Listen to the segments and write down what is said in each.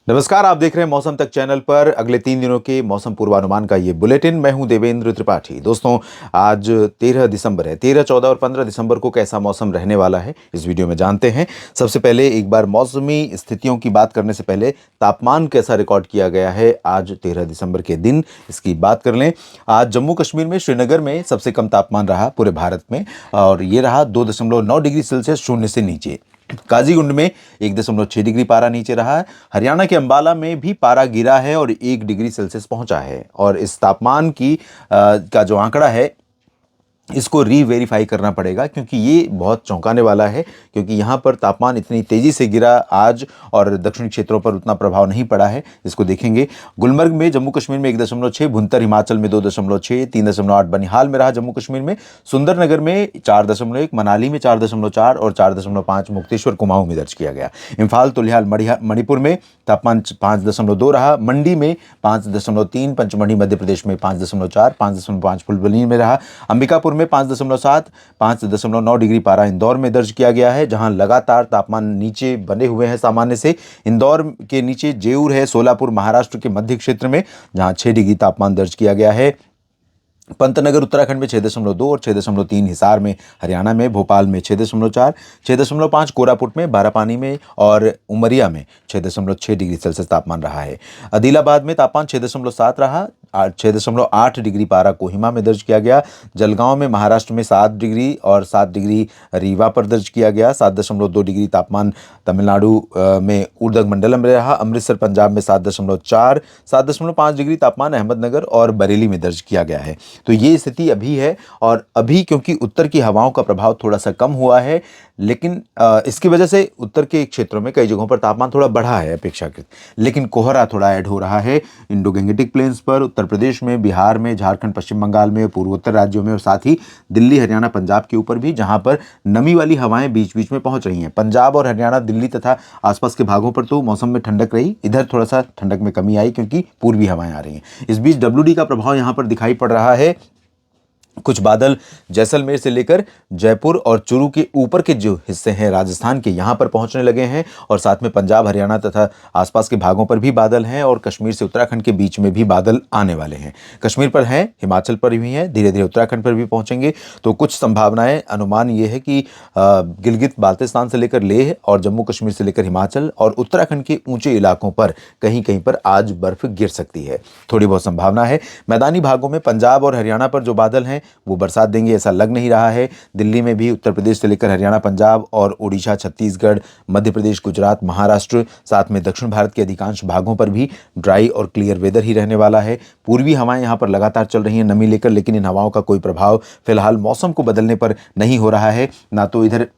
नमस्कार, आप देख रहे हैं मौसम तक चैनल पर अगले 3 दिनों के मौसम पूर्वानुमान का ये बुलेटिन। मैं हूं देवेंद्र त्रिपाठी। दोस्तों, आज 13 दिसंबर है। 13, 14 और 15 दिसंबर को कैसा मौसम रहने वाला है इस वीडियो में जानते हैं। सबसे पहले एक बार मौसमी स्थितियों की बात करने से पहले तापमान कैसा रिकॉर्ड किया गया है आज 13 दिसंबर के दिन, इसकी बात कर लें। आज जम्मू कश्मीर में श्रीनगर में सबसे कम तापमान रहा पूरे भारत में, और ये रहा 2.9 डिग्री सेल्सियस शून्य से नीचे। काजीगुंड में 1.6 डिग्री पारा नीचे रहा है। हरियाणा के अंबाला में भी पारा गिरा है और 1 डिग्री सेल्सियस पहुंचा है। और इस तापमान का जो आंकड़ा है, इसको रीवेरीफाई करना पड़ेगा, क्योंकि ये बहुत चौंकाने वाला है। क्योंकि यहाँ पर तापमान इतनी तेज़ी से गिरा आज, और दक्षिणी क्षेत्रों पर उतना प्रभाव नहीं पड़ा है। इसको देखेंगे। गुलमर्ग में, जम्मू कश्मीर में 1.6, भुंतर हिमाचल में 2.6, 3.8 बनिहाल में रहा जम्मू कश्मीर में, सुंदरनगर में 4.1, मनाली में 4.4 और 4.5 मुक्तेश्वर कुमाऊं में दर्ज किया गया। इम्फाल, तुलिहाल, मणिपुर में तापमान 5.2 रहा। मंडी में 5.3, पंचमढ़ी मध्य प्रदेश में 5.4, 5.5 फुलबनी में रहा। अंबिकापुर में 5.7, 5.9 डिग्री पारा इंदौर में दर्ज किया गया है, जहां लगातार तापमान नीचे बने हुए हैं सामान्य से। इंदौर के नीचे जेऊर है, सोलापुर महाराष्ट्र के मध्य क्षेत्र में, जहां 6 डिग्री तापमान दर्ज किया गया है। पंतनगर उत्तराखंड में 6.2 और 6.3 हिसार में हरियाणा में, भोपाल में 6.4, 6.5 कोरापुट में, बारापानी में और उमरिया में 6.6 डिग्री सेल्सियस तापमान रहा है। आदिलाबाद में तापमान 6.7 रहा। 6.8 डिग्री पारा कोहिमा में दर्ज किया गया। जलगांव में महाराष्ट्र में 7 डिग्री और 7 डिग्री रीवा पर दर्ज किया गया। 7.2 डिग्री तापमान तमिलनाडु में उदगमंडलम में रहा। अमृतसर पंजाब में 7.4, 7.5 डिग्री तापमान अहमदनगर और बरेली में दर्ज किया गया है। तो ये स्थिति अभी है। और अभी क्योंकि उत्तर की हवाओं का प्रभाव थोड़ा सा कम हुआ है, लेकिन इसकी वजह से उत्तर के क्षेत्रों में कई जगहों पर तापमान थोड़ा बढ़ा है अपेक्षाकृत, लेकिन कोहरा थोड़ा ऐड हो रहा है इंडो गैंगेटिक प्लेन्स पर, उत्तर प्रदेश में, बिहार में, झारखंड, पश्चिम बंगाल में, पूर्वोत्तर राज्यों में, और साथ ही दिल्ली, हरियाणा, पंजाब के ऊपर भी, जहां पर नमी वाली हवाएं बीच बीच में पहुंच रही हैं। पंजाब और हरियाणा, दिल्ली तथा आसपास के भागों पर तो मौसम में ठंडक रही। इधर थोड़ा सा ठंडक में कमी आई क्योंकि पूर्वी हवाएं आ रही हैं। इस बीच WD का प्रभाव यहां पर दिखाई पड़ रहा है। कुछ बादल जैसलमेर से लेकर जयपुर और चूरू के ऊपर के जो हिस्से हैं राजस्थान के, यहाँ पर पहुंचने लगे हैं। और साथ में पंजाब, हरियाणा तथा आसपास के भागों पर भी बादल हैं, और कश्मीर से उत्तराखंड के बीच में भी बादल आने वाले हैं। कश्मीर पर हैं, हिमाचल पर भी हैं, धीरे धीरे उत्तराखंड पर भी पहुंचेंगे। तो कुछ संभावनाएं, अनुमान ये है कि गिलगित बाल्टिस्तान से लेकर लेह और जम्मू कश्मीर से लेकर हिमाचल और उत्तराखंड के ऊंचे इलाकों पर कहीं कहीं पर आज बर्फ गिर सकती है, थोड़ी बहुत संभावना है। मैदानी भागों में पंजाब और हरियाणा पर जो बादल हैं वो बरसात देंगे, ऐसा लग नहीं रहा है। दिल्ली में भी उत्तर प्रदेश से लेकर हरियाणा, पंजाब और उड़ीसा, छत्तीसगढ़, मध्य प्रदेश, गुजरात, महाराष्ट्र, साथ में दक्षिण भारत के अधिकांश भागों पर भी ड्राई और क्लियर वेदर ही रहने वाला है। पूर्वी हवाएं यहाँ पर लगातार चल रही हैं नमी लेकर, लेकिन इन हवाओं का कोई प्रभाव फिलहाल मौसम को बदलने पर नहीं हो रहा है। ना तो इधर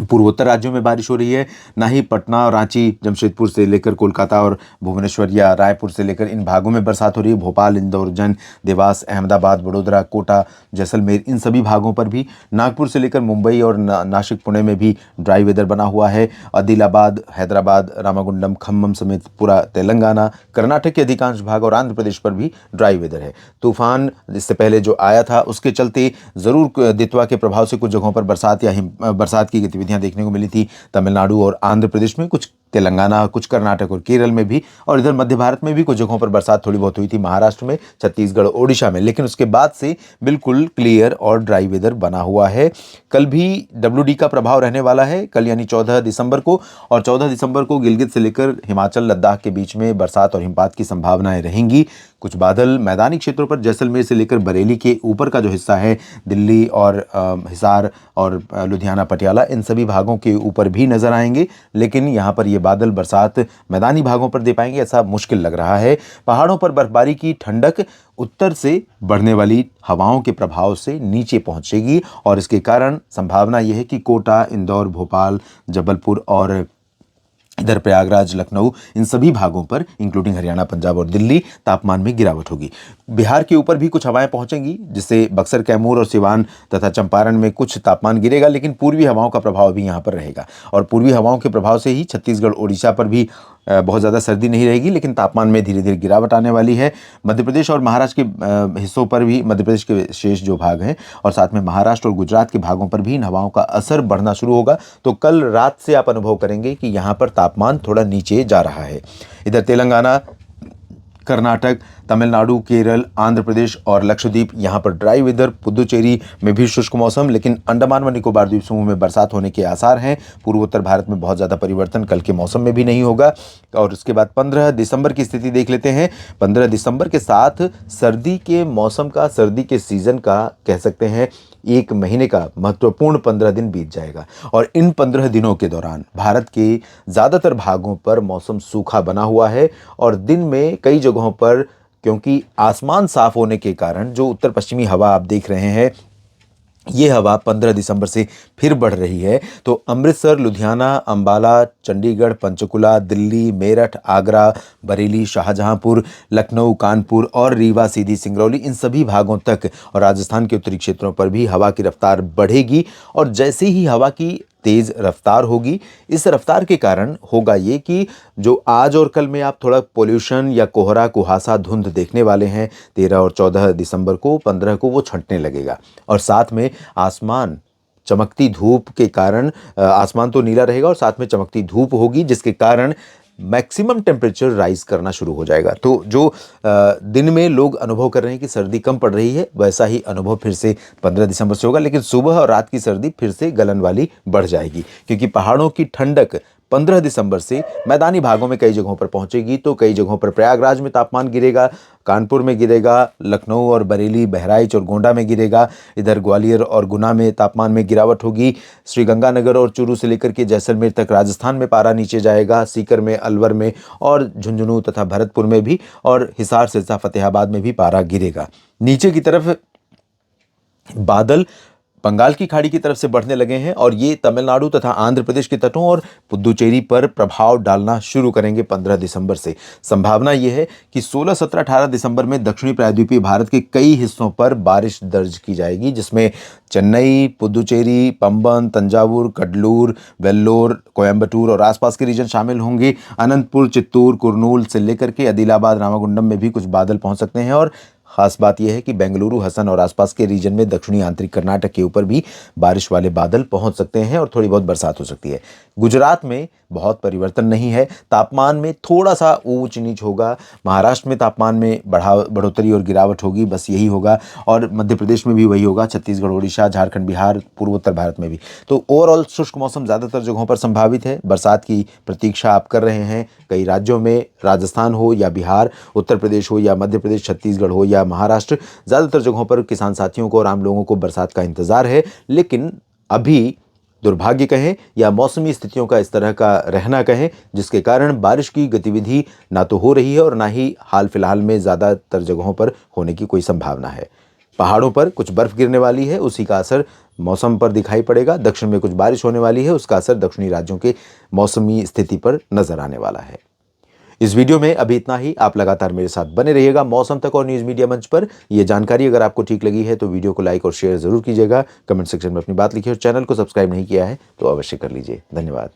पूर्वोत्तर राज्यों में बारिश हो रही है, ना ही पटना, रांची, जमशेदपुर से लेकर कोलकाता और भुवनेश्वर या रायपुर से लेकर इन भागों में बरसात हो रही है। भोपाल, इंदौर, उज्जैन, देवास, अहमदाबाद, वडोदरा, कोटा, जैसलमेर, इन सभी भागों पर भी, नागपुर से लेकर मुंबई और नासिक, पुणे में भी ड्राई वेदर बना हुआ है। आदिलाबाद, हैदराबाद, रामागुंडम, खम्मम समेत पूरा तेलंगाना, कर्नाटक के अधिकांश भाग और आंध्र प्रदेश पर भी ड्राई वेदर है। तूफान इससे पहले जो आया था उसके चलते ज़रूर दितवा के प्रभाव से कुछ जगहों पर बरसात या बरसात की गतिविधियां देखने को मिली थी तमिलनाडु और आंध्र प्रदेश में, कुछ तेलंगाना, कुछ कर्नाटक और केरल में भी, और इधर मध्य भारत में भी कुछ जगहों पर बरसात थोड़ी बहुत हुई थी, महाराष्ट्र में, छत्तीसगढ़, ओडिशा में। लेकिन उसके बाद से बिल्कुल क्लियर और ड्राई वेदर बना हुआ है। कल भी WD का प्रभाव रहने वाला है, कल यानी 14 दिसंबर को, और 14 दिसंबर को गिलगित से लेकर हिमाचल, लद्दाख के बीच में बरसात और हिमपात की संभावनाएं रहेंगी। कुछ बादल मैदानी क्षेत्रों पर जैसलमेर से लेकर बरेली के ऊपर का जो हिस्सा है, दिल्ली और हिसार और लुधियाना, पटियाला, इन सभी भागों के ऊपर भी नजर आएंगे। लेकिन यहाँ पर ये बादल बरसात मैदानी भागों पर दे पाएंगे ऐसा मुश्किल लग रहा है। पहाड़ों पर बर्फबारी की ठंडक उत्तर से बढ़ने वाली हवाओं के प्रभाव से नीचे पहुंचेगी, और इसके कारण संभावना यह है कि कोटा, इंदौर, भोपाल, जबलपुर और इधर प्रयागराज, लखनऊ, इन सभी भागों पर इंक्लूडिंग हरियाणा, पंजाब और दिल्ली तापमान में गिरावट होगी। बिहार के ऊपर भी कुछ हवाएं पहुंचेंगी, जिससे बक्सर, कैमूर और सिवान तथा चंपारण में कुछ तापमान गिरेगा, लेकिन पूर्वी हवाओं का प्रभाव भी यहां पर रहेगा। और पूर्वी हवाओं के प्रभाव से ही छत्तीसगढ़, ओडिशा पर भी बहुत ज़्यादा सर्दी नहीं रहेगी, लेकिन तापमान में धीरे धीरे गिरावट आने वाली है। मध्य प्रदेश और महाराष्ट्र के हिस्सों पर भी, मध्य प्रदेश के शेष जो भाग हैं और साथ में महाराष्ट्र और गुजरात के भागों पर भी इन हवाओं का असर बढ़ना शुरू होगा। तो कल रात से आप अनुभव करेंगे कि यहाँ पर तापमान थोड़ा नीचे जा रहा है। इधर तेलंगाना, कर्नाटक, तमिलनाडु, केरल, आंध्र प्रदेश और लक्षद्वीप यहाँ पर ड्राई वेदर। पुदुचेरी में भी शुष्क मौसम, लेकिन अंडमान व निकोबार द्वीप समूह में बरसात होने के आसार हैं। पूर्वोत्तर भारत में बहुत ज़्यादा परिवर्तन कल के मौसम में भी नहीं होगा। और उसके बाद 15 दिसंबर की स्थिति देख लेते हैं। 15 दिसंबर के साथ सर्दी के मौसम का, सर्दी के सीज़न का कह सकते हैं एक महीने का महत्वपूर्ण 15 दिन बीत जाएगा। और इन 15 दिनों के दौरान भारत के ज़्यादातर भागों पर मौसम सूखा बना हुआ है और दिन में कई जगहों पर, क्योंकि आसमान साफ होने के कारण जो उत्तर पश्चिमी हवा आप देख रहे हैं, ये हवा 15 दिसंबर से फिर बढ़ रही है। तो अमृतसर, लुधियाना, अंबाला, चंडीगढ़, पंचकुला, दिल्ली, मेरठ, आगरा, बरेली, शाहजहांपुर, लखनऊ, कानपुर और रीवा, सीधी, सिंगरौली, इन सभी भागों तक और राजस्थान के उत्तरी क्षेत्रों पर भी हवा की रफ्तार बढ़ेगी। और जैसे ही हवा की तेज़ रफ्तार होगी, इस रफ्तार के कारण होगा ये कि जो आज और कल में आप थोड़ा पोल्यूशन या कोहरा, कुहासा, धुंध देखने वाले हैं 13 और 14 दिसंबर को, 15 को वो छंटने लगेगा। और साथ में आसमान चमकती धूप के कारण, आसमान तो नीला रहेगा और साथ में चमकती धूप होगी, जिसके कारण मैक्सिमम टेम्परेचर राइज करना शुरू हो जाएगा। तो जो दिन में लोग अनुभव कर रहे हैं कि सर्दी कम पड़ रही है, वैसा ही अनुभव फिर से 15 दिसंबर से होगा। लेकिन सुबह और रात की सर्दी फिर से गलन वाली बढ़ जाएगी, क्योंकि पहाड़ों की ठंडक 15 दिसंबर से मैदानी भागों में कई जगहों पर पहुंचेगी। तो कई जगहों पर प्रयागराज में तापमान गिरेगा, कानपुर में गिरेगा, लखनऊ और बरेली, बहराइच और गोंडा में गिरेगा। इधर ग्वालियर और गुना में तापमान में गिरावट होगी। श्रीगंगानगर और चूरू से लेकर के जैसलमेर तक राजस्थान में पारा नीचे जाएगा। सीकर में, अलवर में और झुंझुनू तथा भरतपुर में भी, और हिसार, सिरसा, फतेहाबाद में भी पारा गिरेगा। नीचे की तरफ बादल बंगाल की खाड़ी की तरफ से बढ़ने लगे हैं और ये तमिलनाडु तथा आंध्र प्रदेश के तटों और पुदुचेरी पर प्रभाव डालना शुरू करेंगे 15 दिसंबर से। संभावना ये है कि 16, 17, 18 दिसंबर में दक्षिणी प्रायद्वीपीय भारत के कई हिस्सों पर बारिश दर्ज की जाएगी, जिसमें चेन्नई, पुदुचेरी, पंबन, तंजावुर, कडलूर, वेल्लोर, कोयम्बटूर और आसपास के रीजन शामिल होंगे। अनंतपुर, चित्तूर, कुर्नूल से लेकर के आदिलाबाद, रामागुंडम में भी कुछ बादल पहुंच सकते हैं। और खास बात यह है कि बेंगलुरु, हसन और आसपास के रीजन में दक्षिणी आंतरिक कर्नाटक के ऊपर भी बारिश वाले बादल पहुंच सकते हैं और थोड़ी बहुत बरसात हो सकती है। गुजरात में बहुत परिवर्तन नहीं है, तापमान में थोड़ा सा ऊंच नीच होगा। महाराष्ट्र में तापमान में बढ़ोतरी और गिरावट होगी, बस यही होगा। और मध्य प्रदेश में भी वही होगा, छत्तीसगढ़, उड़ीसा, झारखंड, बिहार, पूर्वोत्तर भारत में भी। तो ओवरऑल शुष्क मौसम ज़्यादातर जगहों पर संभावित है। बरसात की प्रतीक्षा आप कर रहे हैं कई राज्यों में, राजस्थान हो या बिहार, उत्तर प्रदेश हो या मध्य प्रदेश, छत्तीसगढ़ हो या महाराष्ट्र, ज़्यादातर जगहों पर किसान साथियों को और आम लोगों को बरसात का इंतज़ार है। लेकिन अभी दुर्भाग्य कहें या मौसमी स्थितियों का इस तरह का रहना कहें, जिसके कारण बारिश की गतिविधि ना तो हो रही है और ना ही हाल फिलहाल में ज़्यादातर जगहों पर होने की कोई संभावना है। पहाड़ों पर कुछ बर्फ़ गिरने वाली है, उसी का असर मौसम पर दिखाई पड़ेगा। दक्षिण में कुछ बारिश होने वाली है, उसका असर दक्षिणी राज्यों के मौसमी स्थिति पर नजर आने वाला है। इस वीडियो में अभी इतना ही। आप लगातार मेरे साथ बने रहिएगा मौसम तक और न्यूज़ मीडिया मंच पर। यह जानकारी अगर आपको ठीक लगी है तो वीडियो को लाइक और शेयर जरूर कीजिएगा। कमेंट सेक्शन में अपनी बात लिखिए और चैनल को सब्सक्राइब नहीं किया है तो अवश्य कर लीजिए। धन्यवाद।